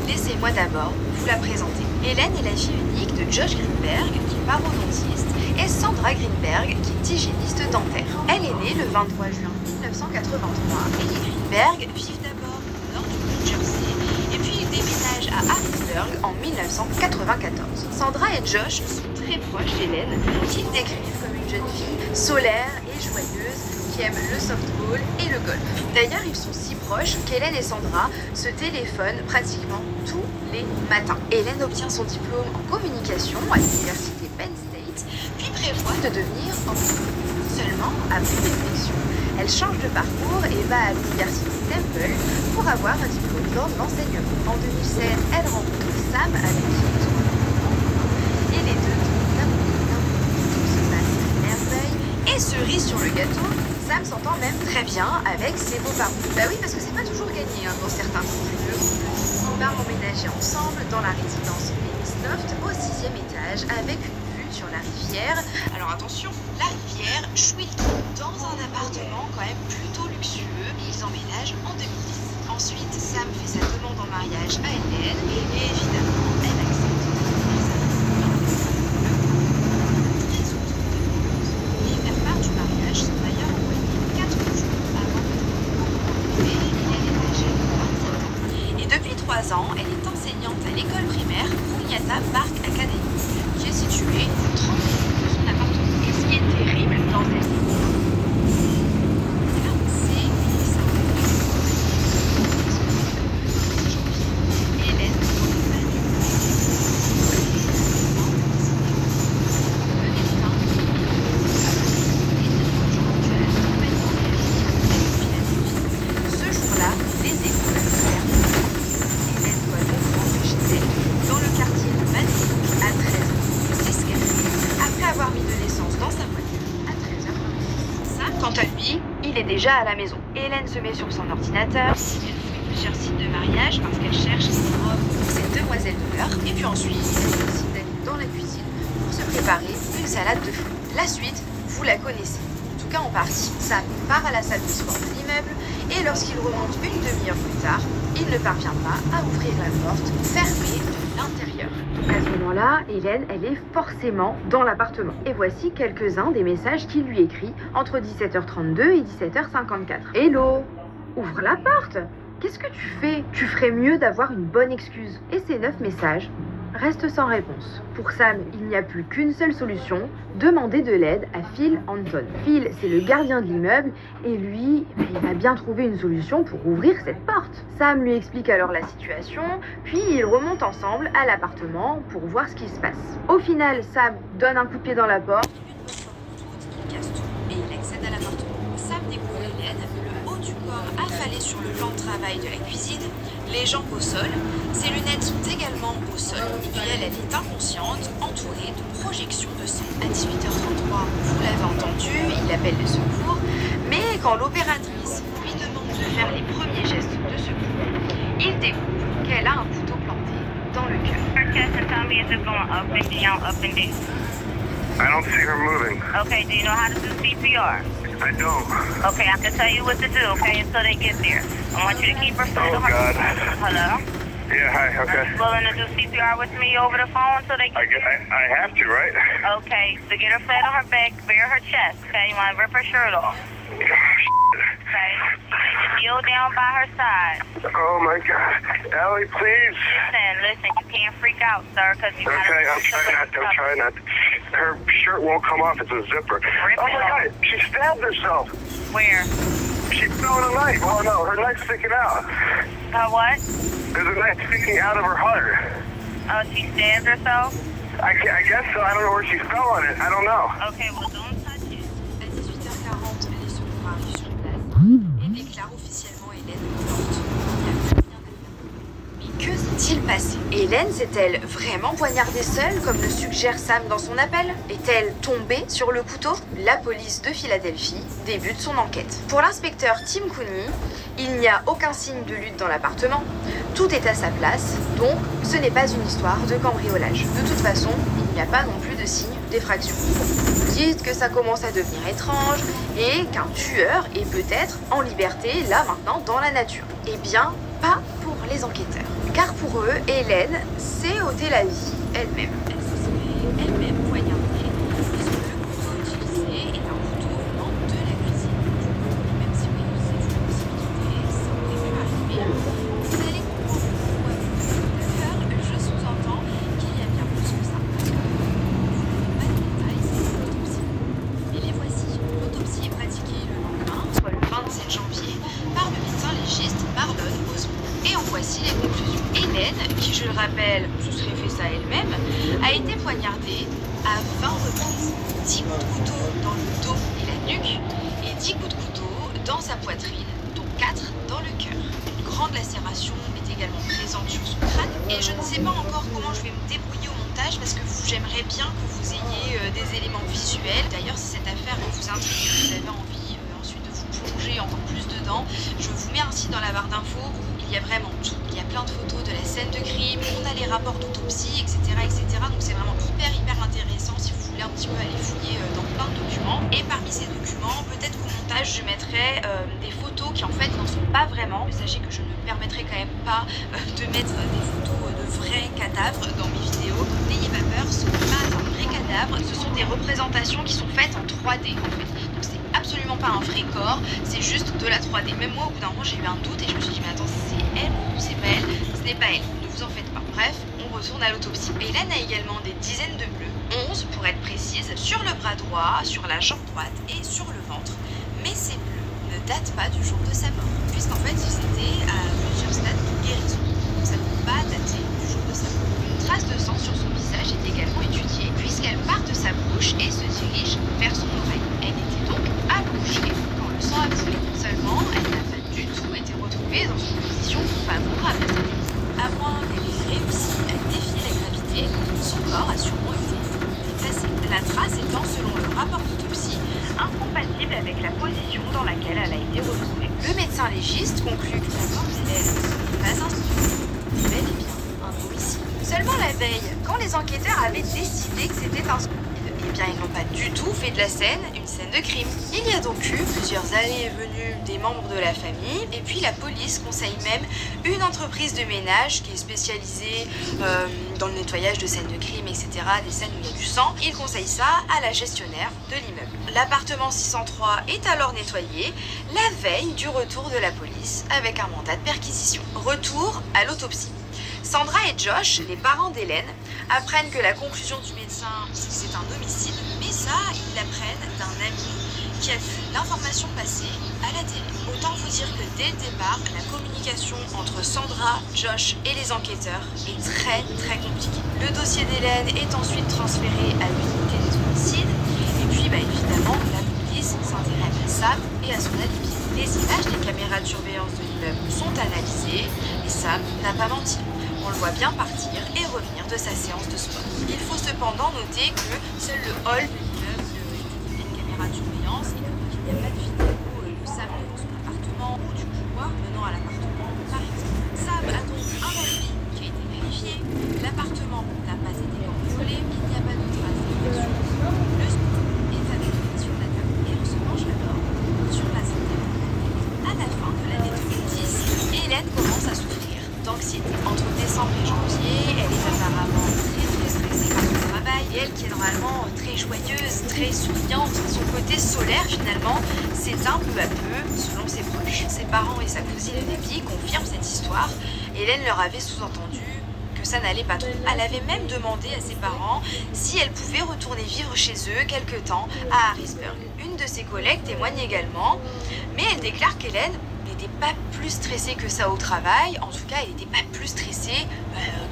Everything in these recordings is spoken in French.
Laissez-moi d'abord vous la présenter. Hélène est la fille unique de Josh Greenberg, qui est parodontiste, et Sandra Greenberg, qui est hygiéniste dentaire. Elle est née le 23 juin 1983, et les Greenberg vivent d'abord au nord du New Jersey, et puis ils déménagent à Harrisburg en 1994. Sandra et Josh sont très proches d'Hélène, qu'ils décrivent comme une jeune fille solaire et joyeuse, qui aiment le softball et le golf. D'ailleurs, ils sont si proches qu'Hélène et Sandra se téléphonent pratiquement tous les matins. Hélène obtient son diplôme en communication à l'université Penn State, puis prévoit de devenir enseignante. Seulement, après réflexion, elle change de parcours et va à l'université Temple pour avoir un diplôme dans l'enseignement. En 2016, elle rencontre Sam avec qui ils ont un enfant. Et les deux tombent amoureux. Tout se passe à merveille. Et cerise sur le gâteau, Sam s'entend même très bien avec ses beaux-parents. Bah oui, parce que c'est pas toujours gagné dans certains couples. Ils part emménager ensemble dans la résidence Loft au 6e étage avec une vue sur la rivière. Alors attention, la rivière Schwilton, dans un appartement quand même plutôt luxueux. Et ils emménagent en 2010. Ensuite, Sam fait sa demande en mariage à Hélène et évidemment, elle accepte. Les faire-part du mariage sont d'ailleurs envoyés 4 jours avant et Hélène est âgée de 27 ans. Et depuis 3 ans, elle est enseignante à l'école primaire Juniata Park Academy, qui est située à 30 minutes de son appartement. Et ce qui est terrible dans cette vidéo, c'est Hélène ce jour-là, les écoles ferment. Hélène doit donc rentrer chez elle dans le quartier de Magnifique à 13h. C'est ce qu'elle fait après avoir mis de l'essence dans sa voiture à 13h. Ça, quant à lui, il est déjà à la maison. Hélène se met sur son ordinateur. Elle fait plusieurs sites de mariage parce qu'elle cherche des robes pour cette demoiselle de l'heure. Et puis ensuite, elle décide d'aller dans la cuisine pour se préparer une salade de fruits. La suite, vous la connaissez. En tout cas en partie. Sam part à la salle de sport de l'immeuble et lorsqu'il remonte une demi-heure plus tard, il ne parvient pas à ouvrir la porte fermée de l'intérieur. À ce moment-là, Hélène, elle est forcément dans l'appartement. Et voici quelques-uns des messages qu'il lui écrit entre 17h32 et 17h54. Hello, ouvre la porte. Qu'est-ce que tu fais? Tu ferais mieux d'avoir une bonne excuse. Et ces 9 messages restent sans réponse. Pour Sam, il n'y a plus qu'une seule solution, demander de l'aide à Phil Anton. Phil, c'est le gardien de l'immeuble et lui, il va bien trouver une solution pour ouvrir cette porte. Sam lui explique alors la situation, puis ils remontent ensemble à l'appartement pour voir ce qui se passe. Au final, Sam donne un coup de pied dans la porte, il casse tout et il accède à l'appartement. Sam découvre Hélène, le haut du corps affalé sur le plan de travail de la cuisine, les jambes au sol, ses lunettes sont également au sol, et puis elle est inconsciente, entourée de projections de sang. À 18h33, vous l'avez entendu, il appelle le secours, mais quand l'opératrice lui demande de faire les premiers gestes de secours, il découvre qu'elle a un couteau planté dans le cœur. I don't see her moving. Okay, do you know how to do CPR? I don't. Okay, I can tell you what to do, okay, until they get there. I want you to keep her foot Oh, on her... God. Hello? Yeah, hi, okay. Are you willing to do CPR with me over the phone until they I get guess I have to, right? Okay, so get her flat on her back, bare her chest, okay? You want to rip her shirt off, okay? You still down by her side. Oh my God. Ellie, please. Listen, you can't freak out, sir, because you gotta... Okay, I'm trying not to. Her shirt won't come off. It's a zipper. Rip Oh it my off. God, she stabbed herself. Where? She fell with a knife. Oh no, her knife's sticking out. What? There's a knife sticking out of her heart. Oh, she stabbed herself? I guess so. I don't know where she fell on it. I don't know. Okay, well, don't touch it. À 18h40, les secours arrivent sur place et déclarent officiellement Hélène morte. Il n'y a plus rien à faire. Mais que s'est-il passé? Hélène s'est-elle vraiment poignardée seule, comme le suggère Sam dans son appel? Est-elle tombée sur le couteau? La police de Philadelphie débute son enquête. Pour l'inspecteur Tim Cooney, il n'y a aucun signe de lutte dans l'appartement. Tout est à sa place, donc ce n'est pas une histoire de cambriolage. De toute façon, il n'y a pas non plus de signe d'effraction. Vous dites que ça commence à devenir étrange et qu'un tueur est peut-être en liberté là maintenant dans la nature. Eh bien, pas pour les enquêteurs. Car pour eux, Hélène s'est ôté la vie elle-même. Elle se serait elle-même poignardée, puisque le couteau utilisé est un couteau venant de la cuisine. Même si oui, c'est une possibilité, ça aurait pu arriver. Vous allez comprendre pourquoi d'ailleurs, je sous-entends qu'il y a bien plus que ça. Parce que vous n'avez pas de détails, c'est l'autopsie. Mais les voici. L'autopsie est pratiquée le lendemain, soit le 27 janvier, par le médecin légiste Mardon Osmond. Et en voici les conclusions. Hélène, qui je le rappelle, se serait fait ça elle-même, a été poignardée à 20 reprises. 10 coups de couteau dans le dos et la nuque, et 10 coups de couteau dans sa poitrine, dont 4 dans le cœur. Une grande lacération est également présente sur son crâne, et je ne sais pas encore comment je vais me débrouiller au montage, parce que j'aimerais bien que vous ayez des éléments visuels. D'ailleurs, si cette affaire vous intrigue, vous avez envie ensuite de vous plonger encore plus dedans, je vous mets un site dans la barre d'infos où il y a vraiment tout. Il y a plein de photos de la scène de crime, on a les rapports d'autopsie, etc., etc. Donc c'est vraiment hyper intéressant si vous voulez un petit peu aller fouiller dans plein de documents. Et parmi ces documents, peut-être qu'au montage, je mettrai des photos qui en fait n'en sont pas vraiment. Mais sachez que je ne permettrai quand même pas de mettre des photos de vrais cadavres dans mes vidéos. N'ayez pas peur, ce n'est pas un vrai cadavre, ce sont des représentations qui sont faites en 3D en fait. Donc c'est absolument pas un vrai corps, c'est juste de la 3D. Même moi, au bout d'un moment, j'ai eu un doute et je me suis dit, mais attends, c'est elle ou c'est pas elle? Ce n'est pas elle, ne vous en faites pas. Bref, on retourne à l'autopsie. Hélène a également des dizaines de bleus, 11 pour être précise, sur le bras droit, sur la jambe droite et sur le ventre. Mais ces bleus ne datent pas du jour de sa mort, puisqu'en fait, ils étaient à plusieurs stades de guérison. Donc ça ne peut pas dater du jour de sa mort. Une trace de sang sur son visage est également étudiée, puisqu'elle part de sa bouche et se dirige vers son oreille. Elle était donc allongée quand le sang a coulé. Seulement, elle n'a pas du tout été retrouvée dans une position favorable à sa vie. À moins qu'elle ait réussi à défier la gravité, son corps a sûrement été déplacé. La trace étant, selon le rapport d'autopsie, incompatible avec la position dans laquelle elle a été retrouvée. Le médecin légiste conclut que la mort d'Hélène n'est pas un suicide, mais bel et bien un homicide. Seulement la veille, quand les enquêteurs avaient décidé que c'était un suicide, eh bien ils n'ont pas du tout fait de la scène une scène de crime. Il y a donc eu plusieurs allées et venues des membres de la famille, et puis la police conseille même une entreprise de ménage qui est spécialisée dans le nettoyage de scènes de crime, etc., des scènes où il y a du sang. Ils conseillent ça à la gestionnaire de l'immeuble. L'appartement 603 est alors nettoyé la veille du retour de la police avec un mandat de perquisition. Retour à l'autopsie. Sandra et Josh, les parents d'Hélène, apprennent que la conclusion du médecin, c'est que c'est un homicide, mais ça, ils l'apprennent d'un ami qui a vu l'information passer à la télé. Autant vous dire que dès le départ, la communication entre Sandra, Josh et les enquêteurs est très compliquée. Le dossier d'Hélène est ensuite transféré à l'unité des homicides, et puis évidemment, la police s'intéresse à Sam et à son alibi. Les images des caméras de surveillance de l'immeuble sont analysées, et Sam n'a pas menti. On le voit bien partir et revenir de sa séance de sport. Il faut cependant noter que seul le hall de l'immeuble est équipé de caméras de surveillance et qu'il n'y a pas de vidéo de Sam devant son appartement ou du couloir menant à l'appartement, par exemple. Sam a donc un alibi qui a été vérifié. L'appartement n'a pas été cambriolé, il n'y a pas de traces d'effraction. Le sport est avec sur la table et on se penche alors sur la santé. À la fin de l'année 2010, Hélène commence à souffrir d'anxiété. Entre décembre et janvier, elle est apparemment très stressée par son travail. travail. Et elle qui est normalement très joyeuse, très souriante, son côté solaire finalement s'éteint peu à peu selon ses proches. Ses parents et sa cousine Debbie confirment cette histoire. Hélène leur avait sous-entendu que ça n'allait pas trop. Elle avait même demandé à ses parents si elle pouvait retourner vivre chez eux quelque temps à Harrisburg. Une de ses collègues témoigne également, mais elle déclare qu'Hélène n'était pas plus stressée que ça au travail, en tout cas elle n'était pas plus stressée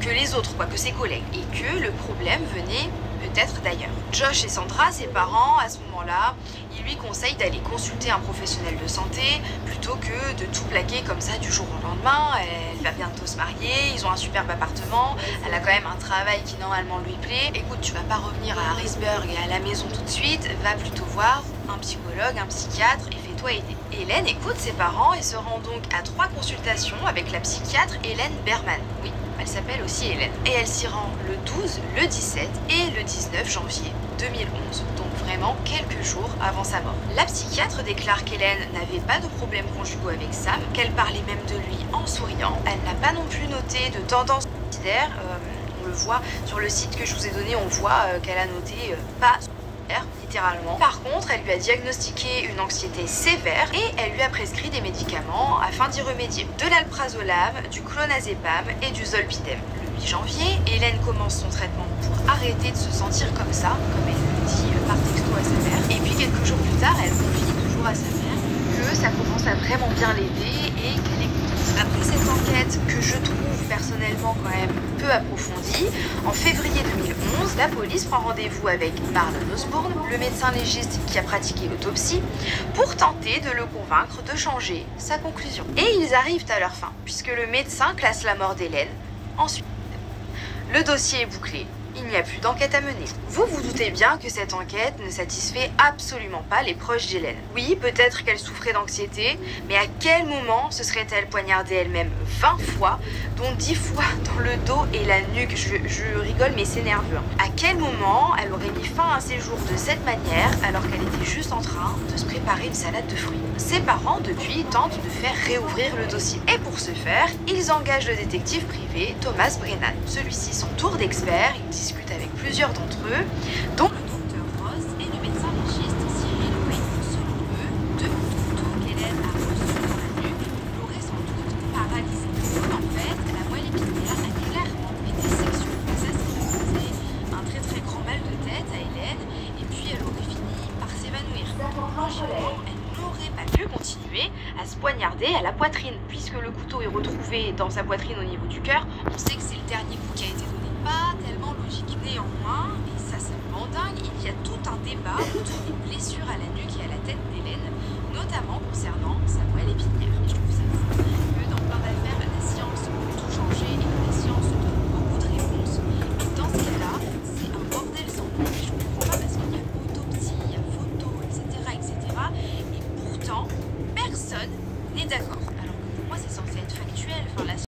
que les autres, que ses collègues, et que le problème venait peut-être d'ailleurs. Josh et Sandra, ses parents, à ce moment-là, ils lui conseillent d'aller consulter un professionnel de santé plutôt que de tout plaquer comme ça du jour au lendemain. Elle va bientôt se marier, ils ont un superbe appartement, elle a quand même un travail qui normalement lui plaît. Écoute, tu vas pas revenir à Harrisburg et à la maison tout de suite, va plutôt voir un psychologue, un psychiatre et fais-toi aider. Hélène écoute ses parents et se rend donc à 3 consultations avec la psychiatre Hélène Berman. Oui, elle s'appelle aussi Hélène. Et elle s'y rend le 12, le 17 et le 19 janvier 2011, donc vraiment quelques jours avant sa mort. La psychiatre déclare qu'Hélène n'avait pas de problèmes conjugaux avec Sam, qu'elle parlait même de lui en souriant. Elle n'a pas non plus noté de tendance suicidaire. On le voit sur le site que je vous ai donné, on voit qu'elle a noté pas suicidaire, littéralement. Par contre, elle lui a diagnostiqué une anxiété sévère et elle lui a prescrit des médicaments afin d'y remédier. De l'alprazolam, du clonazepam et du zolpidem. Le 8 janvier, Hélène commence son traitement pour arrêter de se sentir comme ça, comme elle le dit par texto à sa mère. Et puis quelques jours plus tard, elle confie toujours à sa mère que ça commence à vraiment bien l'aider et qu'elle écoute. Après cette enquête que je trouve personnellement quand même peu approfondie, en février 2011, la police prend rendez-vous avec Marlon Osborne, le médecin légiste qui a pratiqué l'autopsie, pour tenter de le convaincre de changer sa conclusion. Et ils arrivent à leur fin, puisque le médecin classe la mort d'Hélène en suicide. Le dossier est bouclé. Il n'y a plus d'enquête à mener. Vous vous doutez bien que cette enquête ne satisfait absolument pas les proches d'Hélène. Oui, peut-être qu'elle souffrait d'anxiété, mais à quel moment se serait-elle poignardée elle-même 20 fois, dont 10 fois dans le dos et la nuque? Je rigole, mais c'est nerveux. À quel moment elle aurait mis fin à ses jours de cette manière, alors qu'elle était juste en train de se préparer une salade de fruits? Ses parents, depuis, tentent de faire réouvrir le dossier. Et pour ce faire, ils engagent le détective privé Thomas Brennan. Celui-ci, son tour d'expert, il discute avec plusieurs d'entre eux, dont le docteur Ross et le médecin légiste Cyril Wayne. Selon eux, deux couteaux qu'Hélène a reçus dans la nuque l'auraient sans doute paralysée. En fait, la moelle épinière a clairement été sectionnée. Ça, ce qui faisait un très très grand mal de tête à Hélène, et puis elle aurait fini par s'évanouir. Logiquement, elle n'aurait pas pu continuer à se poignarder à la poitrine, puisque le couteau est retrouvé dans sa poitrine au niveau du cœur. On sait que c'est le dernier coup qui a été donné, pas tellement logique. Néanmoins, et ça c'est vraiment dingue, il y a tout un débat autour des blessures à la nuque et à la tête d'Hélène, notamment concernant sa moelle épinière. Et je trouve